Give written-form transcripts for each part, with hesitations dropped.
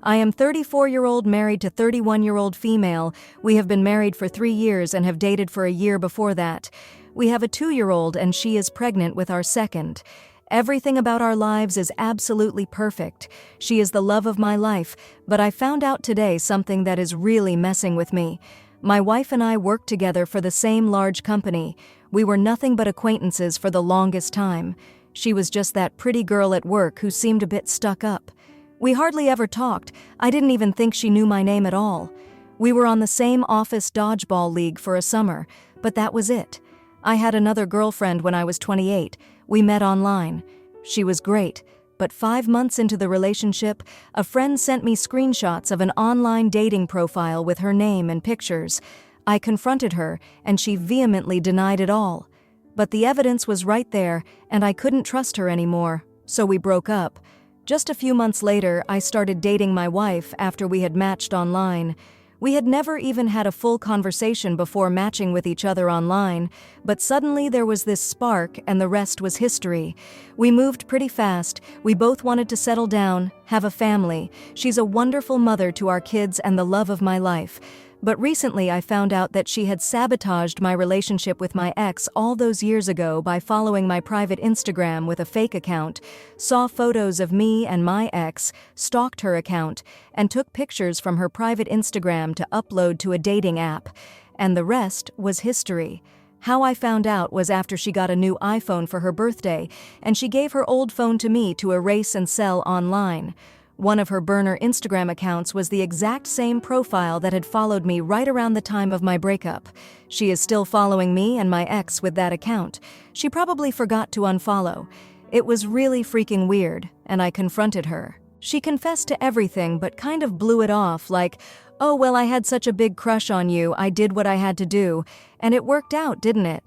I am 34-year-old married to 31-year-old female. We have been married for 3 years and have dated for a year before that. We have a 2-year-old and she is pregnant with our second. Everything about our lives is absolutely perfect. She is the love of my life, but I found out today something that is really messing with me. My wife and I worked together for the same large company. We were nothing but acquaintances for the longest time. She was just that pretty girl at work who seemed a bit stuck up. We hardly ever talked. I didn't even think she knew my name at all. We were on the same office dodgeball league for a summer, but that was it. I had another girlfriend when I was 28. We met online. She was great, but 5 months into the relationship, a friend sent me screenshots of an online dating profile with her name and pictures. I confronted her, and she vehemently denied it all. But the evidence was right there, and I couldn't trust her anymore, so we broke up. Just a few months later, I started dating my wife after we had matched online. We had never even had a full conversation before matching with each other online, but suddenly there was this spark and the rest was history. We moved pretty fast. We both wanted to settle down, have a family. She's a wonderful mother to our kids and the love of my life. But recently I found out that she had sabotaged my relationship with my ex all those years ago by following my private Instagram with a fake account, saw photos of me and my ex, stalked her account, and took pictures from her private Instagram to upload to a dating app. And the rest was history. How I found out was after she got a new iPhone for her birthday, and she gave her old phone to me to erase and sell online. One of her burner Instagram accounts was the exact same profile that had followed me right around the time of my breakup. She is still following me and my ex with that account. She probably forgot to unfollow. It was really freaking weird, and I confronted her. She confessed to everything but kind of blew it off like, "Oh, well, I had such a big crush on you, I did what I had to do, and it worked out, didn't it?"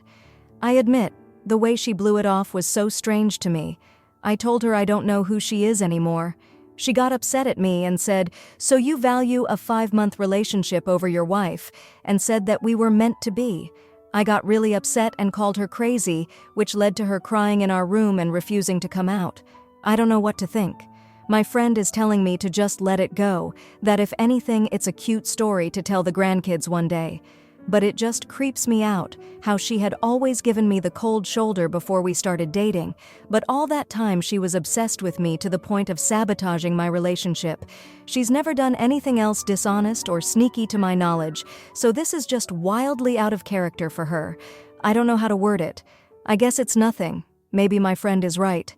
I admit, the way she blew it off was so strange to me. I told her I don't know who she is anymore. She got upset at me and said, "So you value a 5-month relationship over your wife," and said that we were meant to be. I got really upset and called her crazy, which led to her crying in our room and refusing to come out. I don't know what to think. My friend is telling me to just let it go, that if anything, it's a cute story to tell the grandkids one day. But it just creeps me out, how she had always given me the cold shoulder before we started dating, but all that time she was obsessed with me to the point of sabotaging my relationship. She's never done anything else dishonest or sneaky to my knowledge, so this is just wildly out of character for her. I don't know how to word it. I guess it's nothing. Maybe my friend is right.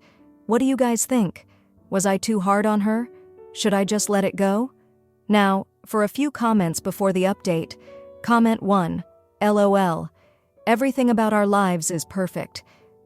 What do you guys think? Was I too hard on her? Should I just let it go? Now, for a few comments before the update. Comment 1. LOL. Everything about our lives is perfect.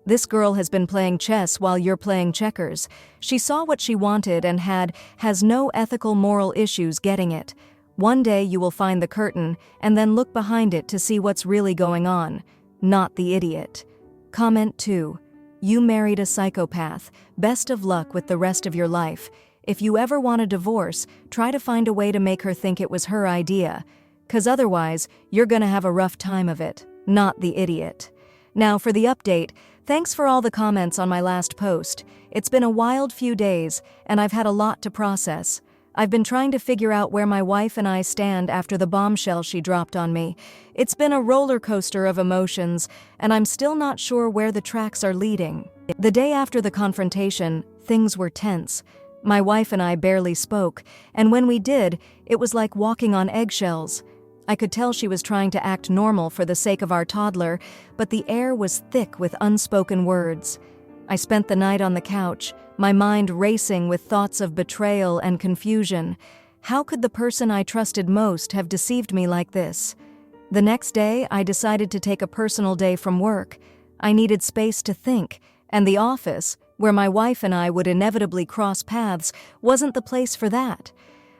This girl has been playing chess while you're playing checkers. She saw what she wanted and has no ethical moral issues getting it. One day you will find the curtain and then look behind it to see what's really going on. Not the idiot. Comment 2. You married a psychopath. Best of luck with the rest of your life. If you ever want a divorce, try to find a way to make her think it was her idea. 'Cause otherwise, you're gonna have a rough time of it, not the idiot. Now for the update, thanks for all the comments on my last post. It's been a wild few days, and I've had a lot to process. I've been trying to figure out where my wife and I stand after the bombshell she dropped on me. It's been a roller coaster of emotions, and I'm still not sure where the tracks are leading. The day after the confrontation, things were tense. My wife and I barely spoke, and when we did, it was like walking on eggshells. I could tell she was trying to act normal for the sake of our toddler, but the air was thick with unspoken words. I spent the night on the couch, my mind racing with thoughts of betrayal and confusion. How could the person I trusted most have deceived me like this? The next day, I decided to take a personal day from work. I needed space to think, and the office, where my wife and I would inevitably cross paths, wasn't the place for that.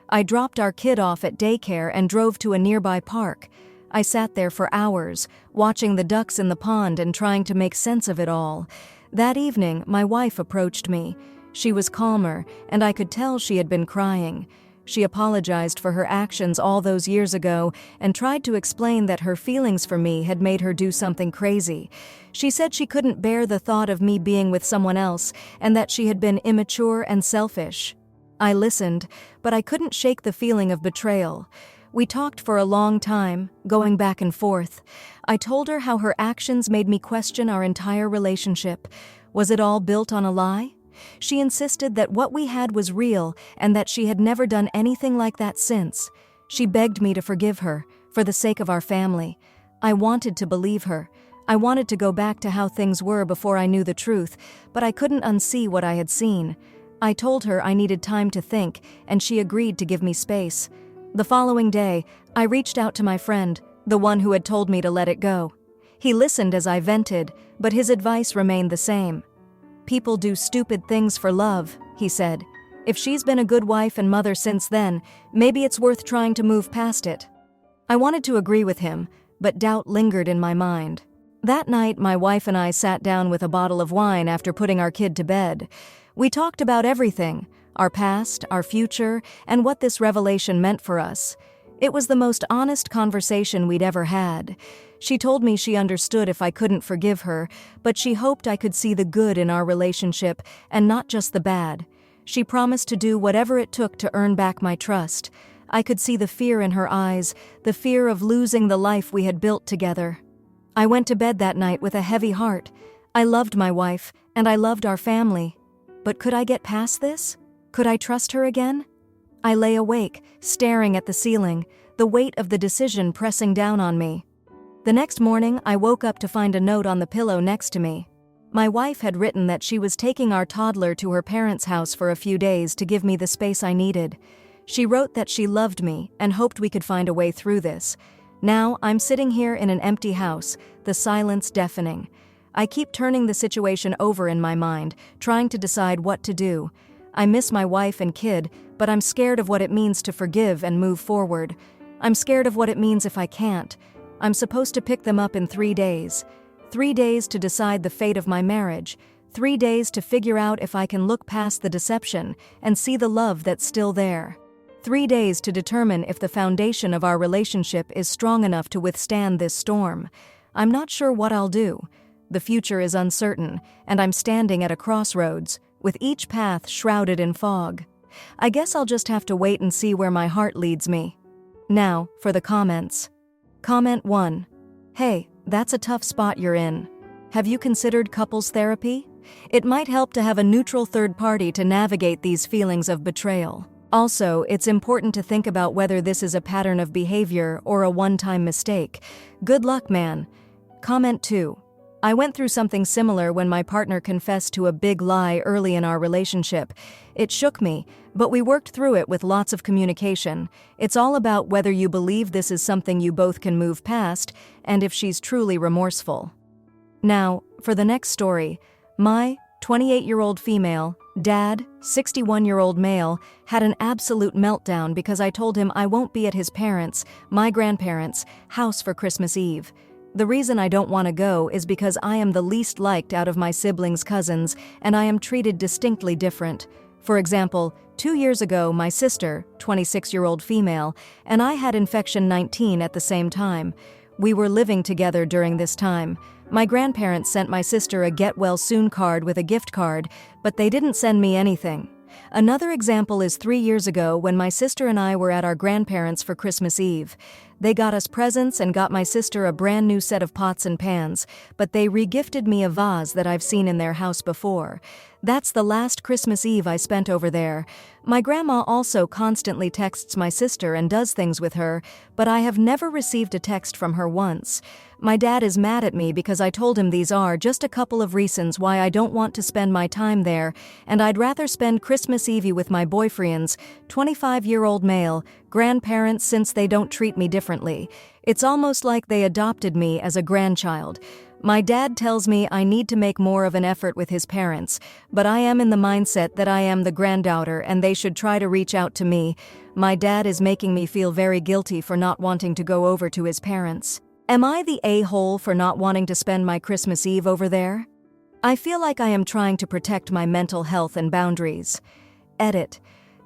I dropped our kid off at daycare and drove to a nearby park. I sat there for hours, watching the ducks in the pond and trying to make sense of it all. That evening, my wife approached me. She was calmer, and I could tell she had been crying. She apologized for her actions all those years ago and tried to explain that her feelings for me had made her do something crazy. She said she couldn't bear the thought of me being with someone else and that she had been immature and selfish. I listened, but I couldn't shake the feeling of betrayal. We talked for a long time, going back and forth. I told her how her actions made me question our entire relationship. Was it all built on a lie? She insisted that what we had was real and that she had never done anything like that since. She begged me to forgive her, for the sake of our family. I wanted to believe her. I wanted to go back to how things were before I knew the truth, but I couldn't unsee what I had seen. I told her I needed time to think, and she agreed to give me space. The following day, I reached out to my friend, the one who had told me to let it go. He listened as I vented, but his advice remained the same. "People do stupid things for love," he said. "If she's been a good wife and mother since then, maybe it's worth trying to move past it." I wanted to agree with him, but doubt lingered in my mind. That night, my wife and I sat down with a bottle of wine after putting our kid to bed. We talked about everything, our past, our future, and what this revelation meant for us. It was the most honest conversation we'd ever had. She told me she understood if I couldn't forgive her, but she hoped I could see the good in our relationship and not just the bad. She promised to do whatever it took to earn back my trust. I could see the fear in her eyes, the fear of losing the life we had built together. I went to bed that night with a heavy heart. I loved my wife, and I loved our family. But could I get past this? Could I trust her again? I lay awake, staring at the ceiling, the weight of the decision pressing down on me. The next morning, I woke up to find a note on the pillow next to me. My wife had written that she was taking our toddler to her parents' house for a few days to give me the space I needed. She wrote that she loved me and hoped we could find a way through this. Now, I'm sitting here in an empty house, the silence deafening. I keep turning the situation over in my mind, trying to decide what to do. I miss my wife and kid, but I'm scared of what it means to forgive and move forward. I'm scared of what it means if I can't. I'm supposed to pick them up in 3 days. 3 days to decide the fate of my marriage. 3 days to figure out if I can look past the deception and see the love that's still there. 3 days to determine if the foundation of our relationship is strong enough to withstand this storm. I'm not sure what I'll do. The future is uncertain, and I'm standing at a crossroads, with each path shrouded in fog. I guess I'll just have to wait and see where my heart leads me. Now, for the comments. Comment 1. Hey, that's a tough spot you're in. Have you considered couples therapy? It might help to have a neutral third party to navigate these feelings of betrayal. Also, it's important to think about whether this is a pattern of behavior or a one-time mistake. Good luck, man. Comment 2. I went through something similar when my partner confessed to a big lie early in our relationship. It shook me, but we worked through it with lots of communication. It's all about whether you believe this is something you both can move past, and if she's truly remorseful. Now, for the next story, my 28-year-old female, dad, 61-year-old male, had an absolute meltdown because I told him I won't be at his parents', my grandparents', house for Christmas Eve. The reason I don't want to go is because I am the least liked out of my siblings' cousins, and I am treated distinctly different. For example, 2 years ago, my sister, 26-year-old female, and I had infection 19 at the same time. We were living together during this time. My grandparents sent my sister a get-well-soon card with a gift card, but they didn't send me anything. Another example is 3 years ago when my sister and I were at our grandparents' for Christmas Eve. They got us presents and got my sister a brand new set of pots and pans, but they re-gifted me a vase that I've seen in their house before. That's the last Christmas Eve I spent over there. My grandma also constantly texts my sister and does things with her, but I have never received a text from her once. My dad is mad at me because I told him these are just a couple of reasons why I don't want to spend my time there, and I'd rather spend Christmas Eve with my boyfriend's 25-year-old male grandparents since they don't treat me differently. It's almost like they adopted me as a grandchild. My dad tells me I need to make more of an effort with his parents, but I am in the mindset that I am the granddaughter and they should try to reach out to me. My dad is making me feel very guilty for not wanting to go over to his parents. Am I the a-hole for not wanting to spend my Christmas Eve over there? I feel like I am trying to protect my mental health and boundaries. Edit.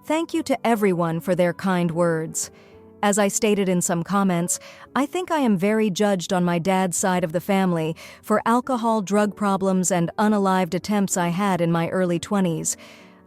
Thank you to everyone for their kind words. As I stated in some comments, I think I am very judged on my dad's side of the family for alcohol, drug problems, and unalived attempts I had in my early 20s.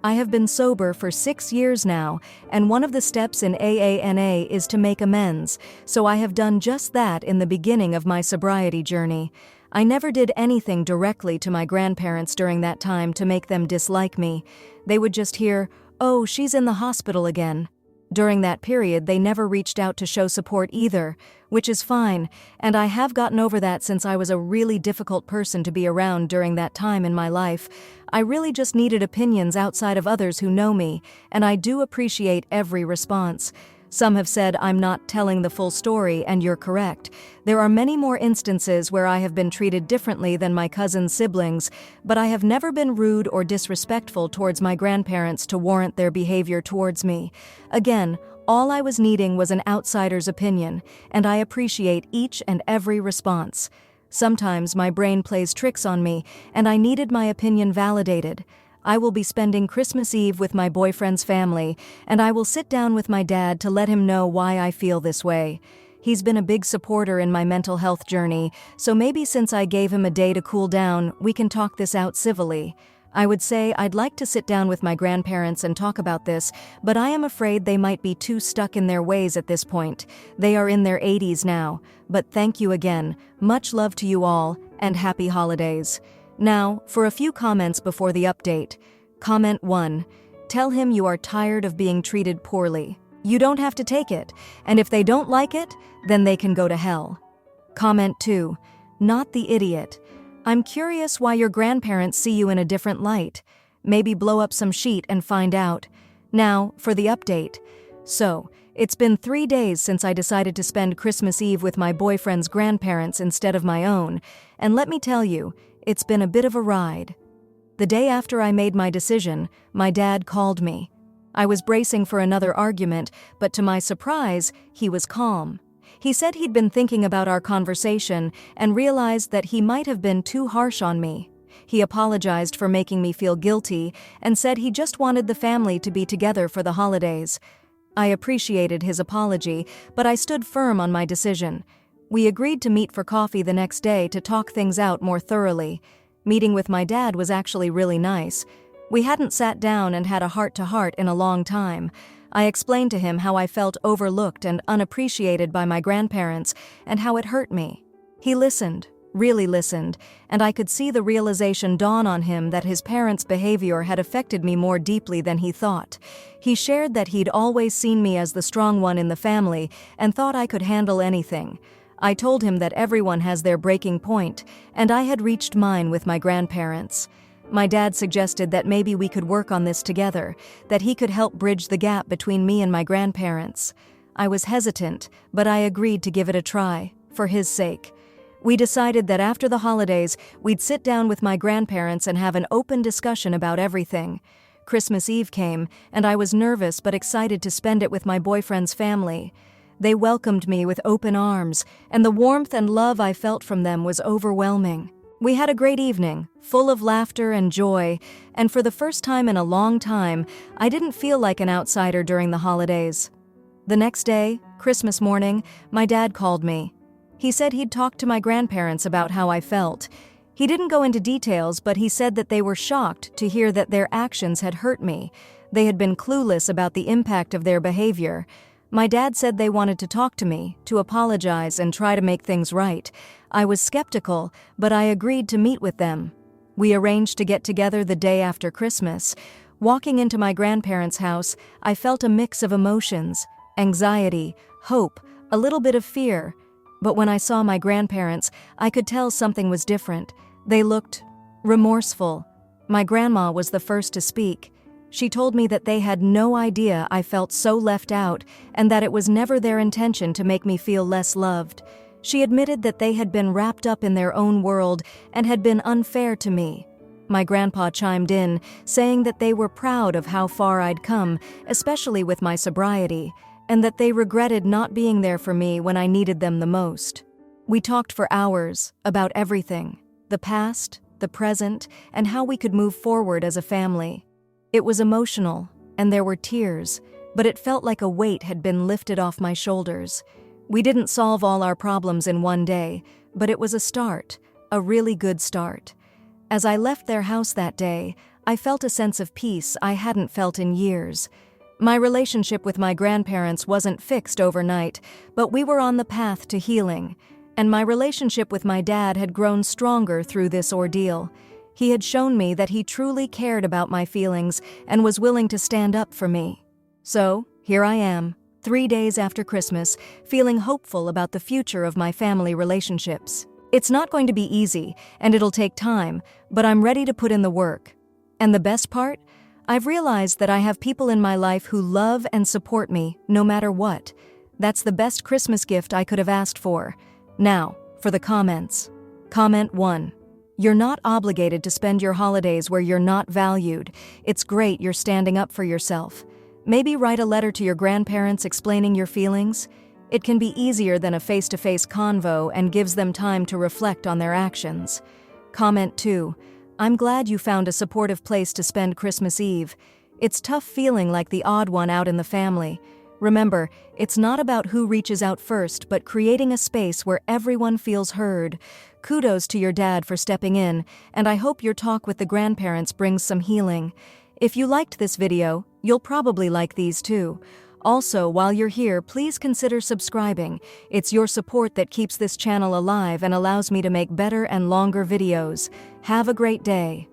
I have been sober for 6 years now, and one of the steps in AANA is to make amends, so I have done just that in the beginning of my sobriety journey. I never did anything directly to my grandparents during that time to make them dislike me. They would just hear, "Oh, she's in the hospital again." During that period, they never reached out to show support either, which is fine, and I have gotten over that since I was a really difficult person to be around during that time in my life. I really just needed opinions outside of others who know me, and I do appreciate every response. Some have said I'm not telling the full story, and you're correct. There are many more instances where I have been treated differently than my cousin's siblings, but I have never been rude or disrespectful towards my grandparents to warrant their behavior towards me. Again, all I was needing was an outsider's opinion, and I appreciate each and every response. Sometimes my brain plays tricks on me, and I needed my opinion validated. I will be spending Christmas Eve with my boyfriend's family, and I will sit down with my dad to let him know why I feel this way. He's been a big supporter in my mental health journey, so maybe since I gave him a day to cool down, we can talk this out civilly. I would say I'd like to sit down with my grandparents and talk about this, but I am afraid they might be too stuck in their ways at this point. They are in their 80s now, but thank you again. Much love to you all, and happy holidays. Now, for a few comments before the update. Comment 1. Tell him you are tired of being treated poorly. You don't have to take it, and if they don't like it, then they can go to hell. Comment 2. Not the idiot. I'm curious why your grandparents see you in a different light. Maybe blow up some sheet and find out. Now, for the update. So, it's been 3 days since I decided to spend Christmas Eve with my boyfriend's grandparents instead of my own, and let me tell you, it's been a bit of a ride. The day after I made my decision, my dad called me. I was bracing for another argument, but to my surprise, he was calm. He said he'd been thinking about our conversation and realized that he might have been too harsh on me. He apologized for making me feel guilty and said he just wanted the family to be together for the holidays. I appreciated his apology, but I stood firm on my decision. We agreed to meet for coffee the next day to talk things out more thoroughly. Meeting with my dad was actually really nice. We hadn't sat down and had a heart-to-heart in a long time. I explained to him how I felt overlooked and unappreciated by my grandparents and how it hurt me. He listened, really listened, and I could see the realization dawn on him that his parents' behavior had affected me more deeply than he thought. He shared that he'd always seen me as the strong one in the family and thought I could handle anything. I told him that everyone has their breaking point, and I had reached mine with my grandparents. My dad suggested that maybe we could work on this together, that he could help bridge the gap between me and my grandparents. I was hesitant, but I agreed to give it a try, for his sake. We decided that after the holidays, we'd sit down with my grandparents and have an open discussion about everything. Christmas Eve came, and I was nervous but excited to spend it with my boyfriend's family. They welcomed me with open arms, and the warmth and love I felt from them was overwhelming. We had a great evening, full of laughter and joy, and for the first time in a long time, I didn't feel like an outsider during the holidays. The next day, Christmas morning, my dad called me. He said he'd talked to my grandparents about how I felt. He didn't go into details, but he said that they were shocked to hear that their actions had hurt me. They had been clueless about the impact of their behavior. My dad said they wanted to talk to me, to apologize and try to make things right. I was skeptical, but I agreed to meet with them. We arranged to get together the day after Christmas. Walking into my grandparents' house, I felt a mix of emotions: anxiety, hope, a little bit of fear. But when I saw my grandparents, I could tell something was different. They looked remorseful. My grandma was the first to speak. She told me that they had no idea I felt so left out and that it was never their intention to make me feel less loved. She admitted that they had been wrapped up in their own world and had been unfair to me. My grandpa chimed in, saying that they were proud of how far I'd come, especially with my sobriety, and that they regretted not being there for me when I needed them the most. We talked for hours about everything: the past, the present, and how we could move forward as a family. It was emotional, and there were tears, but it felt like a weight had been lifted off my shoulders. We didn't solve all our problems in one day, but it was a start, a really good start. As I left their house that day, I felt a sense of peace I hadn't felt in years. My relationship with my grandparents wasn't fixed overnight, but we were on the path to healing, and my relationship with my dad had grown stronger through this ordeal. He had shown me that he truly cared about my feelings and was willing to stand up for me. So, here I am, 3 days after Christmas, feeling hopeful about the future of my family relationships. It's not going to be easy, and it'll take time, but I'm ready to put in the work. And the best part? I've realized that I have people in my life who love and support me, no matter what. That's the best Christmas gift I could have asked for. Now, for the comments. Comment 1. You're not obligated to spend your holidays where you're not valued. It's great you're standing up for yourself. Maybe write a letter to your grandparents explaining your feelings. It can be easier than a face-to-face convo and gives them time to reflect on their actions. Comment 2. I'm glad you found a supportive place to spend Christmas Eve. It's tough feeling like the odd one out in the family. Remember, it's not about who reaches out first, but creating a space where everyone feels heard. Kudos to your dad for stepping in, and I hope your talk with the grandparents brings some healing. If you liked this video, you'll probably like these too. Also, while you're here, please consider subscribing. It's your support that keeps this channel alive and allows me to make better and longer videos. Have a great day.